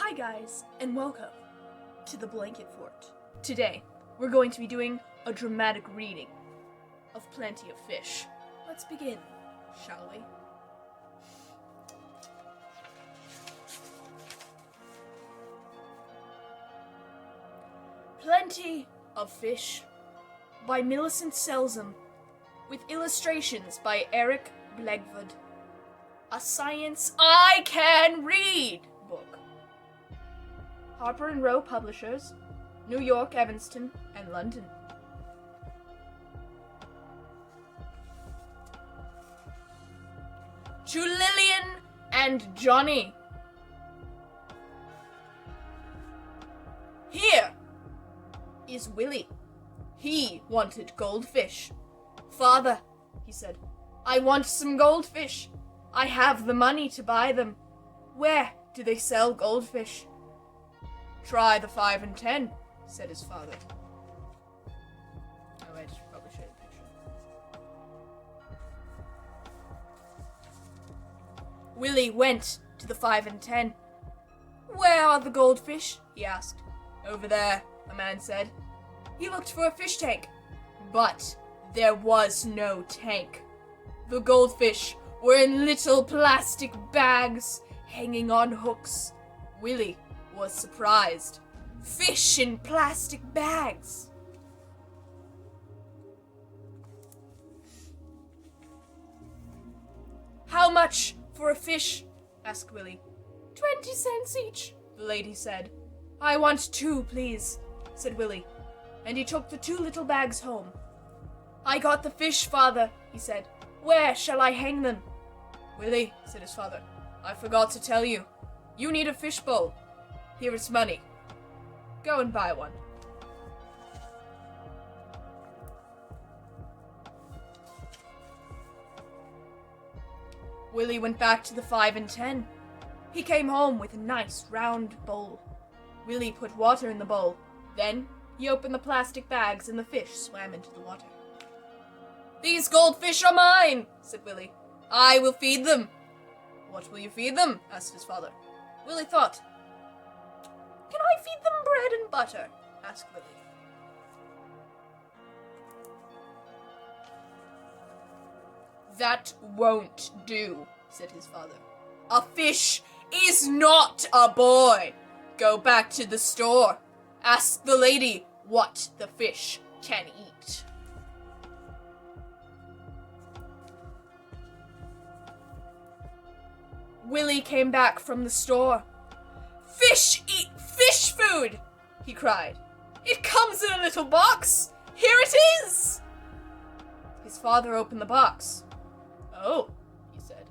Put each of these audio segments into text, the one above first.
Hi guys, and welcome to the Blanket Fort. Today, we're going to be doing a dramatic reading of Plenty of Fish. Let's begin, shall we? Plenty of Fish by Millicent Selsam, with illustrations by Eric Blegvood. A Science I Can Read book. Harper & Row Publishers, New York, Evanston, and London. To Lillian and Johnny. Here is Willie. He wanted goldfish. Father, he said, I want some goldfish. I have the money to buy them. Where do they sell goldfish? Try the 5 and 10, said his father. Oh, I should probably show the picture. Willie went to the 5 and 10. Where are the goldfish? He asked. Over there, the man said. He looked for a fish tank, but there was no tank. The goldfish were in little plastic bags hanging on hooks. Willie was surprised. Fish in plastic bags. How much for a fish? Asked Willie. 20 cents each, the lady said. I want 2, please, said Willie, and he took the 2 little bags home. I got the fish, father, he said. Where shall I hang them? Willie, said his father, I forgot to tell you. You need a fish bowl. Here is money. Go and buy one. Willie went back to the 5 and 10. He came home with a nice round bowl. Willie put water in the bowl. Then he opened the plastic bags and the fish swam into the water. These goldfish are mine, said Willie. I will feed them. What will you feed them? Asked his father. Willie thought. Can I feed them bread and butter? Asked Willie. That won't do, said his father. A fish is not a boy. Go back to the store. Ask the lady what the fish can eat. Willie came back from the store. Fish eat fish food, he cried. It comes in a little box. Here it is. His father opened the box. Oh, he said.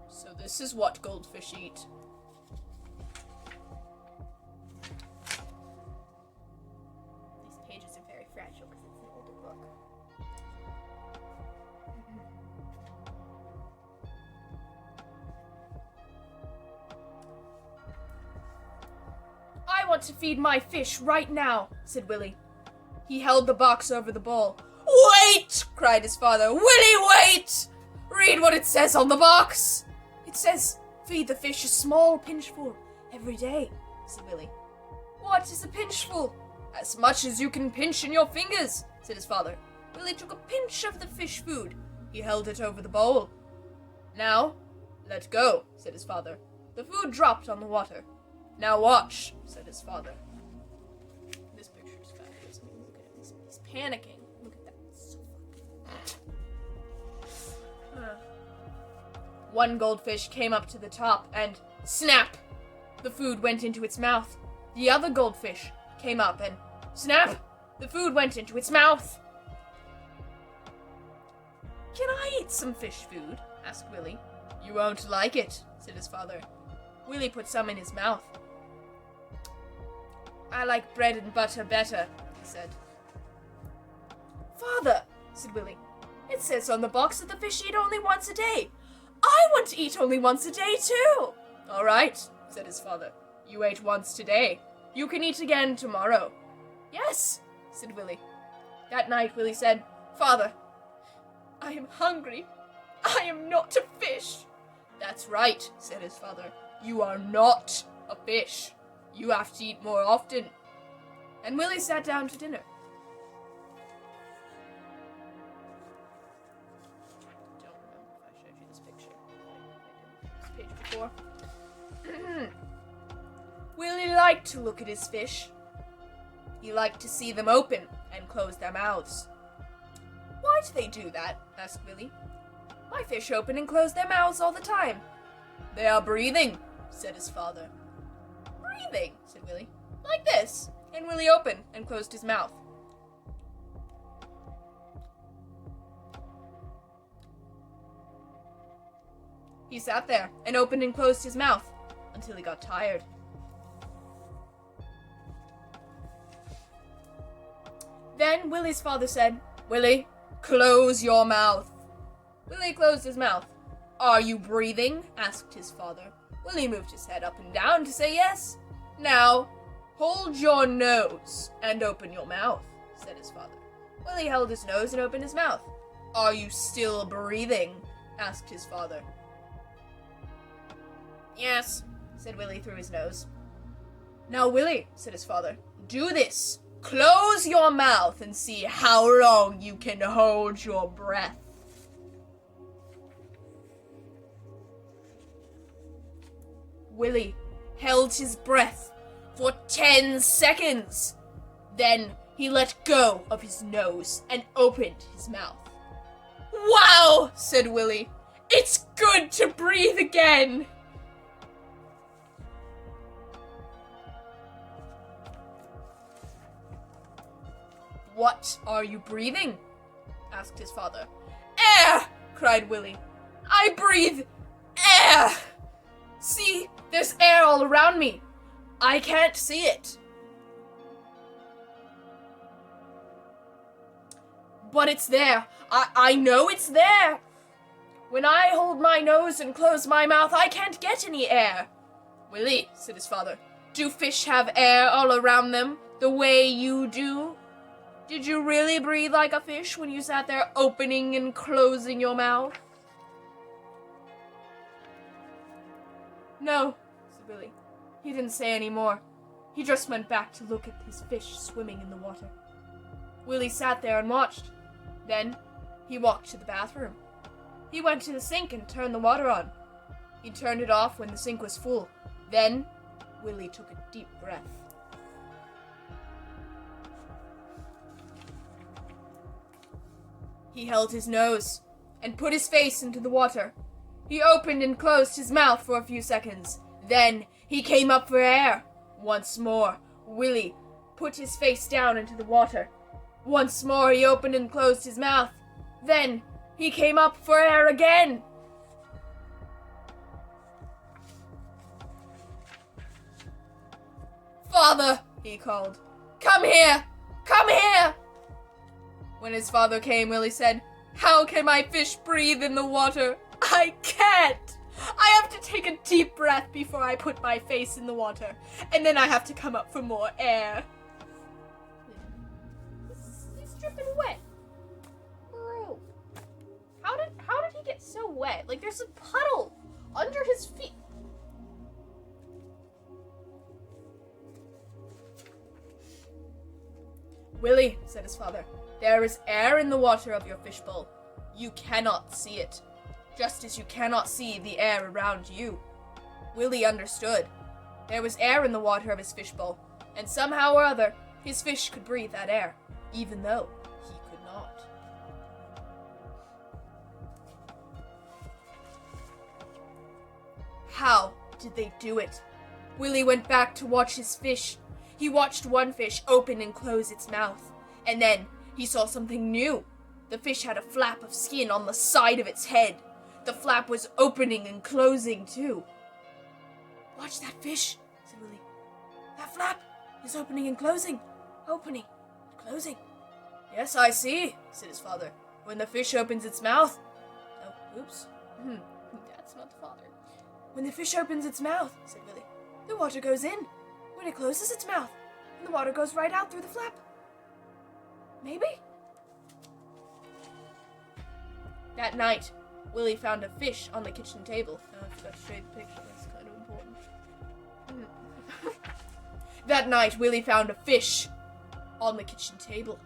So this is what goldfish eat. These pages are very fragile because it's an older book. I want to feed my fish right now, said Willie. He held the box over the bowl. Wait, cried his father. Willie, wait! Read what it says on the box. It says, feed the fish a small pinchful every day, said Willie. What is a pinchful? As much as you can pinch in your fingers, said his father. Willie took a pinch of the fish food. He held it over the bowl. Now, let go, said his father. The food dropped on the water. Now watch, said his father. This picture is fabulous. I mean, look at him. He's panicking. Look at that. It's so fucking... One goldfish came up to the top and, snap! The food went into its mouth. The other goldfish came up and, snap! The food went into its mouth. Can I eat some fish food? Asked Willie. You won't like it, said his father. Willie put some in his mouth. I like bread and butter better, he said. Father, said Willie, it says on the box that the fish eat only once a day. I want to eat only once a day, too. All right, said his father. You ate once today. You can eat again tomorrow. Yes, said Willie. That night, Willie said, Father, I am hungry. I am not a fish. That's right, said his father. You are not a fish. You have to eat more often. And Willie sat down to dinner. I don't remember if I showed you this picture. I did this page before. Willie liked to look at his fish. He liked to see them open and close their mouths. Why do they do that? Asked Willie. My fish open and close their mouths all the time. They are breathing, said his father. Breathing, said Willie. Like this. And Willie opened and closed his mouth. He sat there and opened and closed his mouth until he got tired. Then Willie's father said, Willie, close your mouth. Willie closed his mouth. Are you breathing? Asked his father. Willie moved his head up and down to say yes. Now, hold your nose and open your mouth, said his father. Willie held his nose and opened his mouth. Are you still breathing? Asked his father. Yes, said Willie through his nose. Now, Willie, said his father, do this. Close your mouth and see how long you can hold your breath. Willie held his breath for 10 seconds. Then he let go of his nose and opened his mouth. Wow, said Willie. It's good to breathe again. What are you breathing? Asked his father. Air! Cried Willie. I breathe air! See, there's air all around me. I can't see it. But it's there. I know it's there. When I hold my nose and close my mouth, I can't get any air. Willie, said his father, do fish have air all around them the way you do? Did you really breathe like a fish when you sat there opening and closing your mouth? No, said Willie. He didn't say any more. He just went back to look at his fish swimming in the water. Willie sat there and watched. Then he walked to the bathroom. He went to the sink and turned the water on. He turned it off when the sink was full. Then Willie took a deep breath. He held his nose and put his face into the water. He opened and closed his mouth for a few seconds. Then he came up for air. Once more, Willie put his face down into the water. Once more, he opened and closed his mouth. Then he came up for air again. Father, he called. Come here! Come here! When his father came, Willie said, How can my fish breathe in the water? I can't! I have to take a deep breath before I put my face in the water, and then I have to come up for more air. He's dripping wet. Bro. How did he get so wet? Like, there's a puddle under his feet. Willie, said his father, there is air in the water of your fishbowl. You cannot see it, just as you cannot see the air around you. Willie understood. There was air in the water of his fishbowl, and somehow or other, his fish could breathe that air, even though he could not. How did they do it? Willie went back to watch his fish. He watched one fish open and close its mouth, and then he saw something new. The fish had a flap of skin on the side of its head. The flap was opening and closing too. Watch that fish, said Willie. That flap is opening and closing. Opening and closing. Yes, I see, said his father. When the fish opens its mouth... Oh, oops. That's not the father. When the fish opens its mouth, said Willie, the water goes in. When it closes its mouth, and the water goes right out through the flap. Maybe? That night, Willie found a fish on the kitchen table. Oh, I forgot to show you the picture. That's kind of important. That night, Willie found a fish on the kitchen table.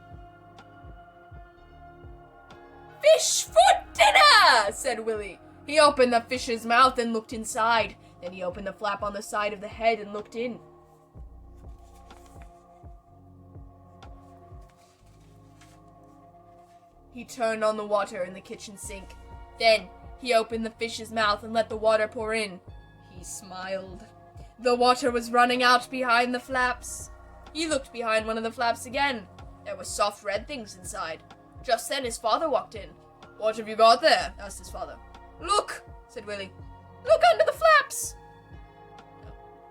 "Fish for dinner!" said Willie. He opened the fish's mouth and looked inside. Then he opened the flap on the side of the head and looked in. He turned on the water in the kitchen sink. Then he opened the fish's mouth and let the water pour in. He smiled. The water was running out behind the flaps. He looked behind one of the flaps again. There were soft red things inside. Just then his father walked in. "What have you got there?" asked his father. "Look," said Willie. "Look under the flaps."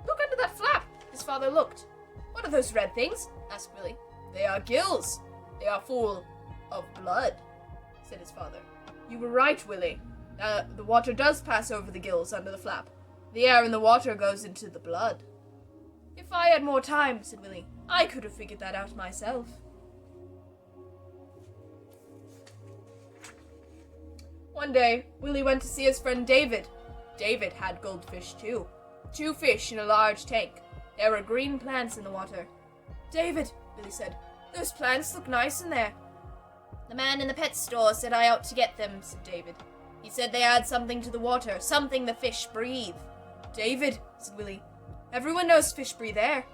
"Look under that flap." His father looked. "What are those red things?" asked Willie. "They are gills. They are full of blood," said his father. "You were right, Willie. The water does pass over the gills under the flap. The air in the water goes into the blood." "If I had more time," said Willie, "I could have figured that out myself." One day, Willie went to see his friend David. David had goldfish too. 2 fish in a large tank. There were green plants in the water. "David," Willie said, "those plants look nice in there." "The man in the pet store said I ought to get them," said David. "He said they add something to the water, something the fish breathe." "David," said Willie, "everyone knows fish breathe air.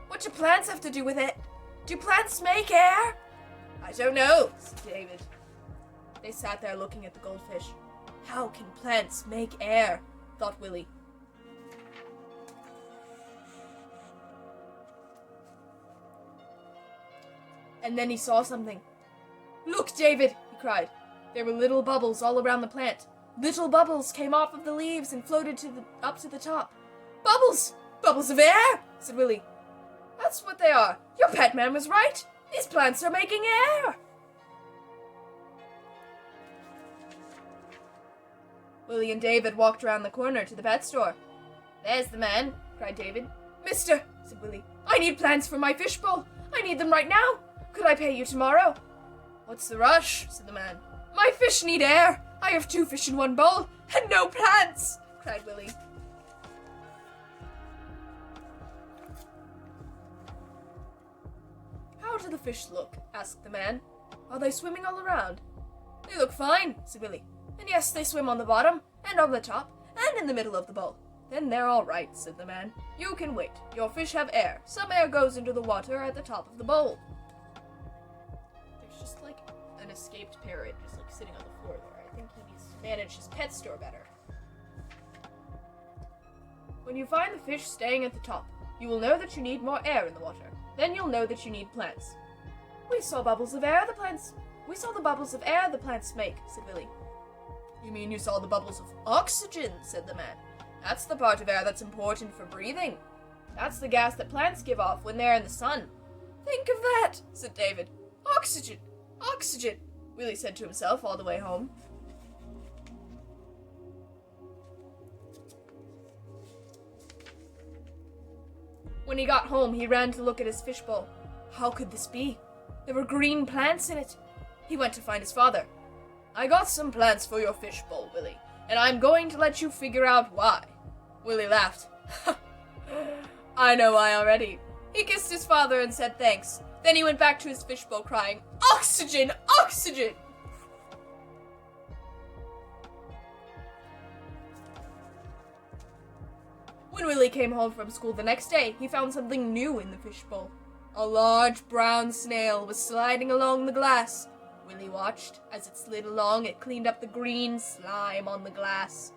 What do plants have to do with it? Do plants make air?" "I don't know," said David. They sat there looking at the goldfish. "How can plants make air?" thought Willie. And then he saw something. "Look, David," he cried. There were little bubbles all around the plant. Little bubbles came off of the leaves and floated up to the top. "Bubbles! Bubbles of air!" said Willie. "That's what they are. Your pet man was right. These plants are making air." Willie and David walked around the corner to the pet store. "There's the man," cried David. "Mister," said Willie, "I need plants for my fishbowl. I need them right now. Could I pay you tomorrow?" "What's the rush?" said the man. "My fish need air. I have 2 fish in one bowl and no plants," cried Willie. "How do the fish look?" asked the man. "Are they swimming all around?" "They look fine," said Willie. "And yes, they swim on the bottom, and on the top, and in the middle of the bowl." "Then they're all right," said the man. "You can wait. Your fish have air. Some air goes into the water at the top of the bowl." There's just like an escaped parrot just like sitting on the floor there. I think he needs to manage his pet store better. "When you find the fish staying at the top, you will know that you need more air in the water. Then you'll know that you need plants." We saw the bubbles of air the plants make," said Willie. "You mean you saw the bubbles of oxygen," said the man. "That's the part of air that's important for breathing. That's the gas that plants give off when they're in the sun." "Think of that," said David. "Oxygen, oxygen," Willie said to himself all the way home. When he got home, he ran to look at his fishbowl. How could this be? There were green plants in it. He went to find his father. "I got some plants for your fishbowl, Willie, and I'm going to let you figure out why." Willie laughed. "I know why already." He kissed his father and said thanks. Then he went back to his fishbowl crying, "Oxygen! Oxygen!" When Willie came home from school the next day, he found something new in the fishbowl. A large brown snail was sliding along the glass. Willie watched. As it slid along, it cleaned up the green slime on the glass.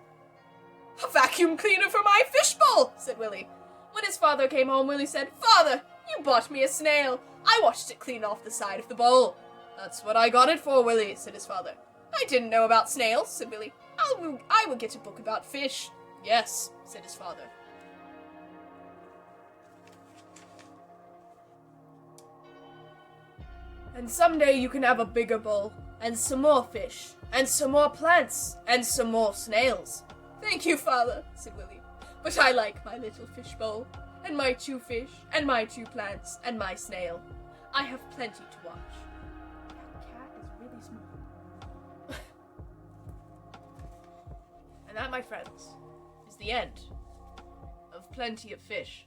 "A vacuum cleaner for my fishbowl," said Willie. When his father came home, Willie said, "Father, you bought me a snail. I watched it clean off the side of the bowl." "That's what I got it for, Willie," said his father. "I didn't know about snails," said Willie. I will get a book about fish." "Yes," said his father. "And someday you can have a bigger bowl, and some more fish, and some more plants, and some more snails." "Thank you, father," said Willie. "But I like my little fish bowl, and my 2 fish, and my 2 plants, and my snail. I have plenty to watch." That cat is really small. And that, my friends, is the end of Plenty of Fish.